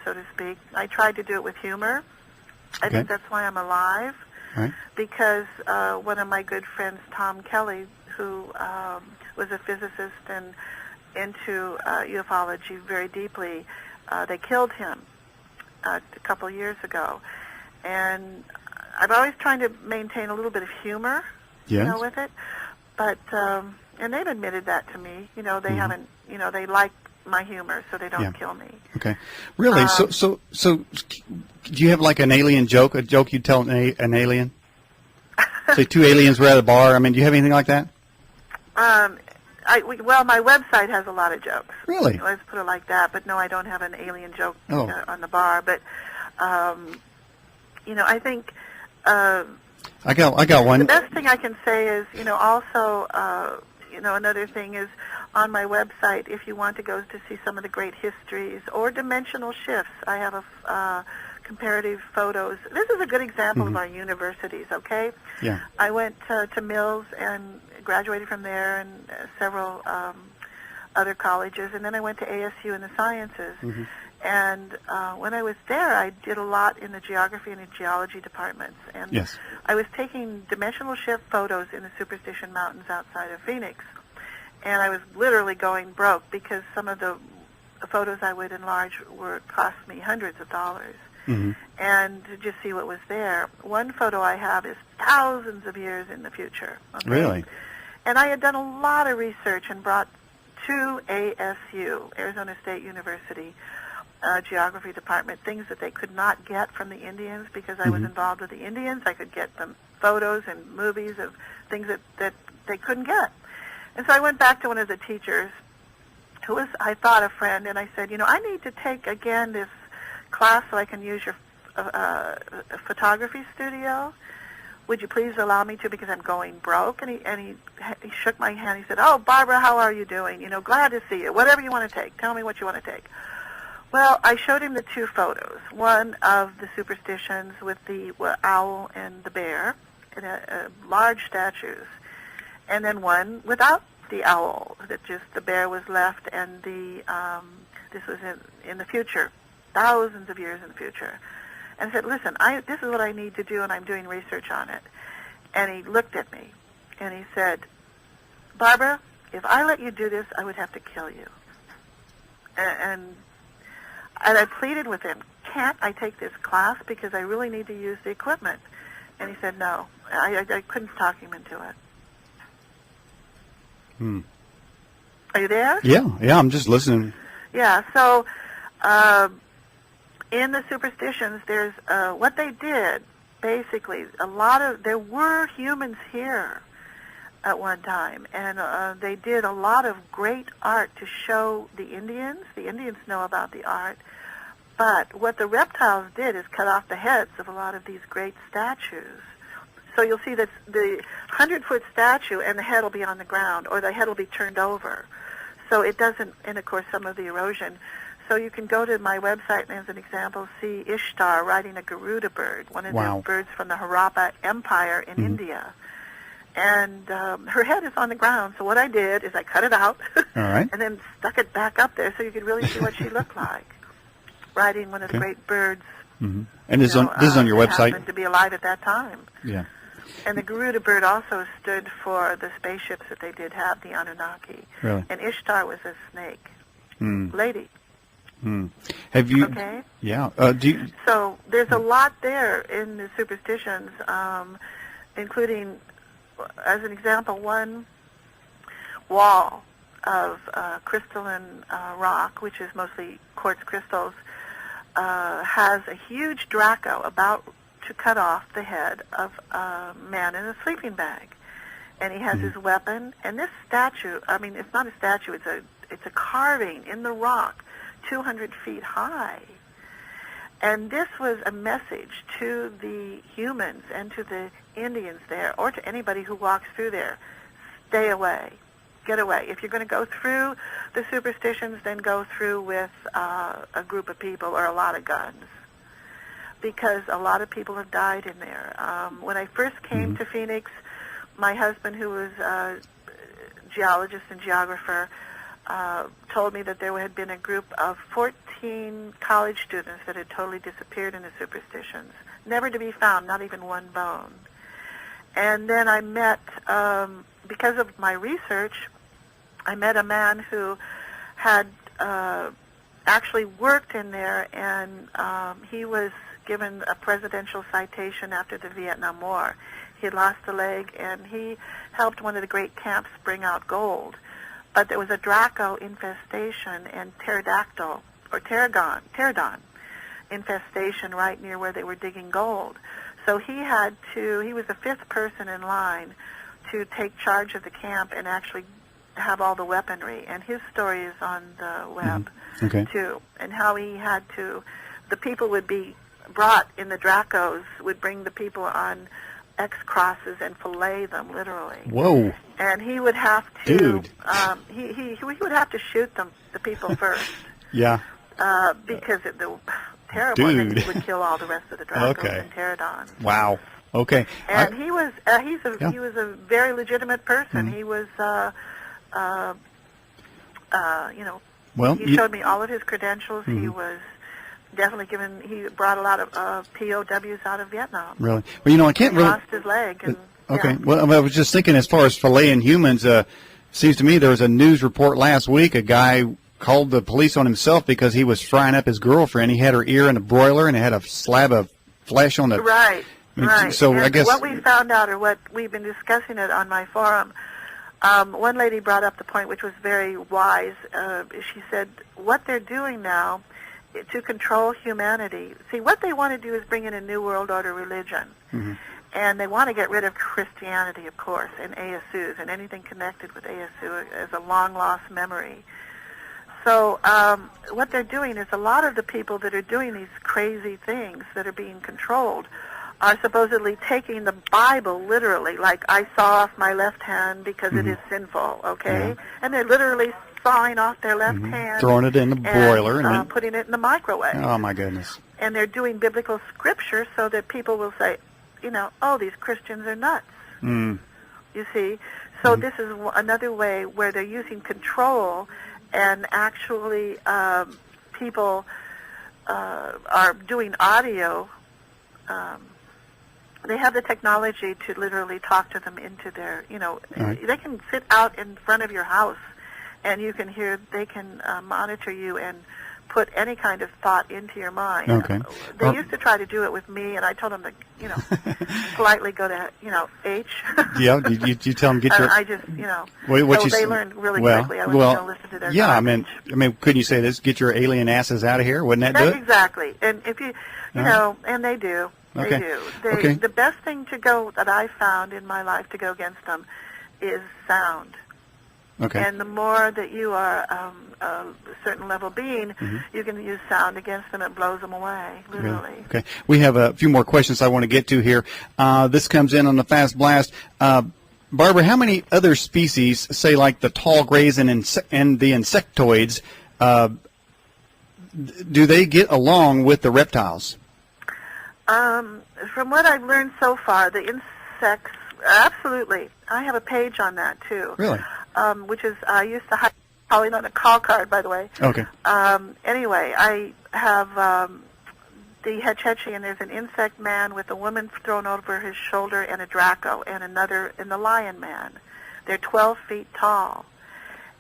so to speak. I tried to do it with humor. I Okay. think that's why I'm alive, Right. because one of my good friends, Tom Kelly, who was a physicist and into ufology very deeply, they killed him a couple of years ago. And I'm always trying to maintain a little bit of humor, Yes. with it. But, and they've admitted that to me. They haven't, they like my humor, so they don't kill me. Okay. Really? So do you have like an alien joke, a joke you'd tell an alien? Say two aliens were at a bar. I mean, do you have anything like that? Well, my website has a lot of jokes. Really? Let's put it like that. But no, I don't have an alien joke on the bar. But, I think I got one. the best thing I can say is, also, another thing is on my website, if you want to go to see some of the great histories or dimensional shifts, I have comparative photos. This is a good example of our universities, okay? Yeah. I went to Mills and graduated from there, and several other colleges, and then I went to ASU in the sciences. And when I was there, I did a lot in the geography and the geology departments. And Yes. I was taking dimensional shift photos in the Superstition Mountains outside of Phoenix. And I was literally going broke because some of the photos I would enlarge cost me hundreds of dollars. And to just see what was there. One photo I have is thousands of years in the future. Okay? Really? And I had done a lot of research and brought to ASU, Arizona State University, geography department, things that they could not get from the Indians because I was involved with the Indians. I could get them photos and movies of things that they couldn't get. And so I went back to one of the teachers who was, I thought, a friend, and I said, I need to take again this class so I can use your photography studio. Would you please allow me to, because I'm going broke? And he shook my hand. He said, "Oh, Barbara, how are you doing? Glad to see you. Whatever you want to take. Tell me what you want to take." Well, I showed him the two photos. One of the superstitions with the owl and the bear, and large statues, and then one without the owl, that just the bear was left, and this was in the future, thousands of years in the future. And I said, "Listen, this is what I need to do, and I'm doing research on it." And he looked at me, and he said, "Barbara, if I let you do this, I would have to kill you." And I pleaded with him, "Can't I take this class because I really need to use the equipment?" And he said, "No." I couldn't talk him into it. Are you there? Yeah, I'm just listening. Yeah, so in the superstitions, there's what they did, basically, there were humans here at one time, and they did a lot of great art to show the Indians. The Indians know about the art, but what the reptiles did is cut off the heads of a lot of these great statues. So you'll see that the 100-foot statue and the head will be on the ground, or the head will be turned over. So it doesn't, and of course some of the erosion. So you can go to my website and, as an example, see Ishtar riding a Garuda bird, one of the birds from the Harappa Empire in India. And her head is on the ground. So what I did is I cut it out and then stuck it back up there so you could really see what she looked like, riding one of the great birds. And this is on your website? Happened to be alive at that time. Yeah. And the Garuda bird also stood for the spaceships that they did have, the Anunnaki. Really? And Ishtar was a snake lady. Have you? Okay. Yeah. So there's a lot there in the superstitions, including, as an example, one wall of crystalline rock, which is mostly quartz crystals, has a huge Draco about to cut off the head of a man in a sleeping bag. And he has his weapon. And this statue, I mean, it's not a statue, it's a carving in the rock, 200 feet high. And this was a message to the humans and to the Indians there, or to anybody who walks through there: stay away, get away. If you're going to go through the superstitions, then go through with a group of people or a lot of guns, because a lot of people have died in there. When I first came to Phoenix, my husband, who was a geologist and geographer, told me that there had been a group of 14 college students that had totally disappeared in the superstitions, never to be found, not even one bone. And then I met, because of my research, I met a man who had actually worked in there, and he was given a presidential citation after the Vietnam War. He had lost a leg, and he helped one of the great camps bring out gold. But there was a Draco infestation and pterodactyl, or pterodon infestation right near where they were digging gold. So he was the fifth person in line to take charge of the camp and actually have all the weaponry. And his story is on the web, too, and how he had to, the people would be brought in the Dracos, would bring the people on X crosses and fillet them, literally. Whoa. And he would have to, Dude. He would have to shoot the people first. Yeah. Because the terrible, and then he would kill all the rest of the Dracos and pterodons. Wow. Okay. And he was a very legitimate person. He was he showed me all of his credentials. He was definitely he brought a lot of POWs out of Vietnam. Really? Well, I can't he really. Lost his leg. And, okay. Well, I was just thinking, as far as filleting humans, seems to me there was a news report last week. A guy called the police on himself because he was frying up his girlfriend. He had her ear in a broiler, and it had a slab of flesh on the. Right. Right. So and I guess what we found out, or what we've been discussing it on my forum, one lady brought up the point, which was very wise. She said, what they're doing now to control humanity. See, what they want to do is bring in a New World Order religion. And they want to get rid of Christianity, of course, and ASUs, and anything connected with ASU as a long-lost memory. So what they're doing is a lot of the people that are doing these crazy things that are being controlled are supposedly taking the Bible literally, like I saw off my left hand because it is sinful, okay? And they're literally sawing off their left hand. Throwing it in the broiler. And then putting it in the microwave. Oh, my goodness. And they're doing biblical scripture so that people will say, oh, these Christians are nuts. You see? So this is another way where they're using control, and actually people are doing audio. They have the technology to literally talk to them into their, they can sit out in front of your house, and you can hear, they can monitor you and put any kind of thought into your mind. Okay. They used to try to do it with me, and I told them to, politely go to, H. Yeah, you tell them get your. I just, What so they learned really quickly. I was listen to their garbage. I mean, couldn't you say this? Get your alien asses out of here. Wouldn't that do it? Exactly. And if you, and they do. Okay. They do. The best thing to go that I found in my life to go against them is sound. Okay. And the more that you are a certain level being, you can use sound against them. It blows them away, literally. Really? Okay. We have a few more questions I want to get to here. This comes in on the Fast Blast. Barbara, how many other species, say like the tall grays and the insectoids, do they get along with the reptiles? From what I've learned so far, the insects, absolutely. I have a page on that, too. Really? Which is, I used to hide calling on a call card, by the way. Okay. Anyway, I have the Hetchechi, and there's an insect man with a woman thrown over his shoulder and a Draco, and another in the lion man. They're 12 feet tall,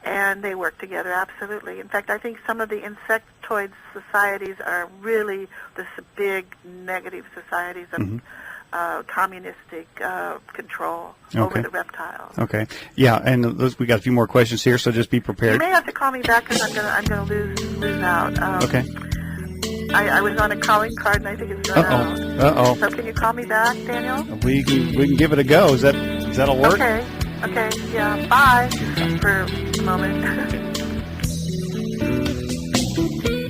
and they work together, absolutely. In fact, I think some of the insectoid societies are really the big negative societies of communistic control over the reptiles. Okay. Yeah, and we got a few more questions here, so just be prepared. You may have to call me back because I'm gonna lose out. Okay. I was on a calling card, and I think it's run out. So can you call me back, Daniel? We can give it a go. That'll work? Okay. Yeah. Bye for a moment.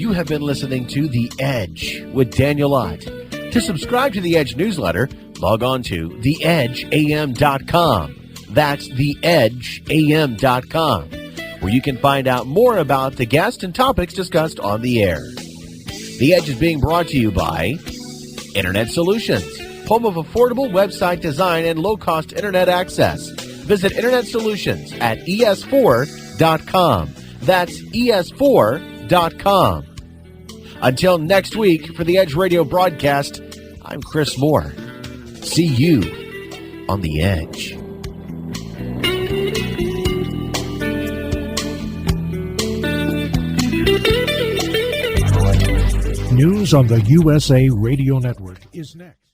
You have been listening to The Edge with Daniel Ott. To subscribe to the Edge newsletter, log on to theedgeam.com. That's theedgeam.com, where you can find out more about the guests and topics discussed on the air. The Edge is being brought to you by Internet Solutions, home of affordable website design and low-cost Internet access. Visit Internet Solutions at es4.com. That's ES4.com. Until next week, for the Edge Radio broadcast, I'm Chris Moore. See you on the Edge. News on the USA Radio Network is next.